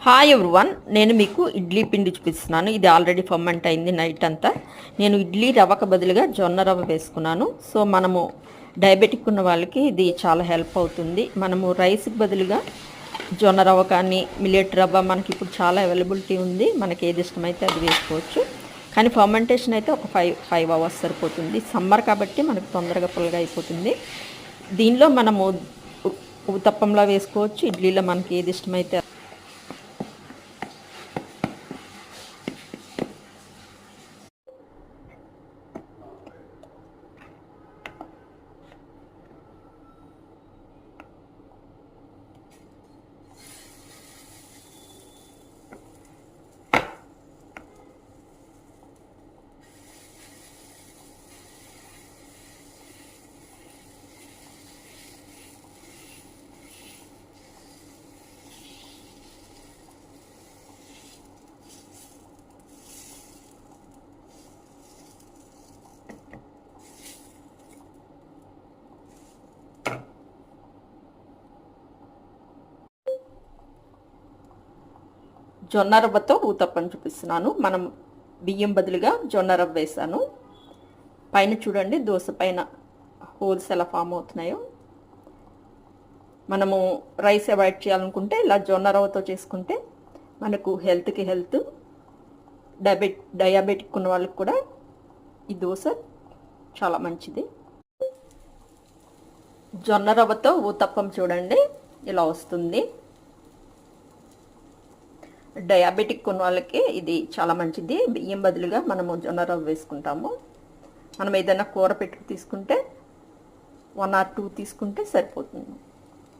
Hi everyone, నేను మీకు ఇడ్లీ పిండి చూపిస్తున్నాను. ఇది ఆల్రెడీ ఫర్మెంట్ అయింది నైట్ అంతా. నేను ఇడ్లీ రవ్వకు బదులుగా జొన్న రవ్వ వేసుకున్నాను. సో మనము డయాబెటిక్ ఉన్న వాళ్ళకి ఇది చాలా హెల్ప్ అవుతుంది. మనము రైస్కి బదులుగా జొన్న రవ్వ కానీ మిల్లెట్ రవ్వ మనకి ఇప్పుడు చాలా అవైలబిలిటీ ఉంది. మనకి ఏది ఇష్టమైతే అది వేసుకోవచ్చు. కానీ ఫర్మెంటేషన్ అయితే ఒక ఫైవ్ అవర్స్ సరిపోతుంది. సమ్మర్ కాబట్టి మనకు తొందరగా పుల్లగా అయిపోతుంది. దీనిలో మనము ఉత్తప్పంలా వేసుకోవచ్చు, ఇడ్లీలో మనకి ఏది ఇష్టమైతే జొన్న రవ్వతో ఊతప్పని చూపిస్తున్నాను. మనం బియ్యం బదులుగా జొన్న రవ్వ వేసాను. పైన చూడండి దోశ పైన హోల్స్ ఎలా ఫామ్ అవుతున్నాయో. మనము రైస్ అవాయిడ్ చేయాలనుకుంటే ఇలా జొన్న రవ్వతో చేసుకుంటే మనకు హెల్త్కి హెల్త్. డయాబెటిక్ ఉన్న వాళ్ళకి కూడా ఈ దోశ చాలా మంచిది. జొన్న రవ్వతో ఊతప్పం చూడండి ఇలా వస్తుంది. డయాబెటిక్ ఉన్న వాళ్ళకి ఇది చాలా మంచిది. బియ్యం బదులుగా మనము జొన్న రవ్వ వేసుకుంటాము. మనం ఏదైనా కూర పెట్టుకు తీసుకుంటే 1 or 2 తీసుకుంటే సరిపోతుంది.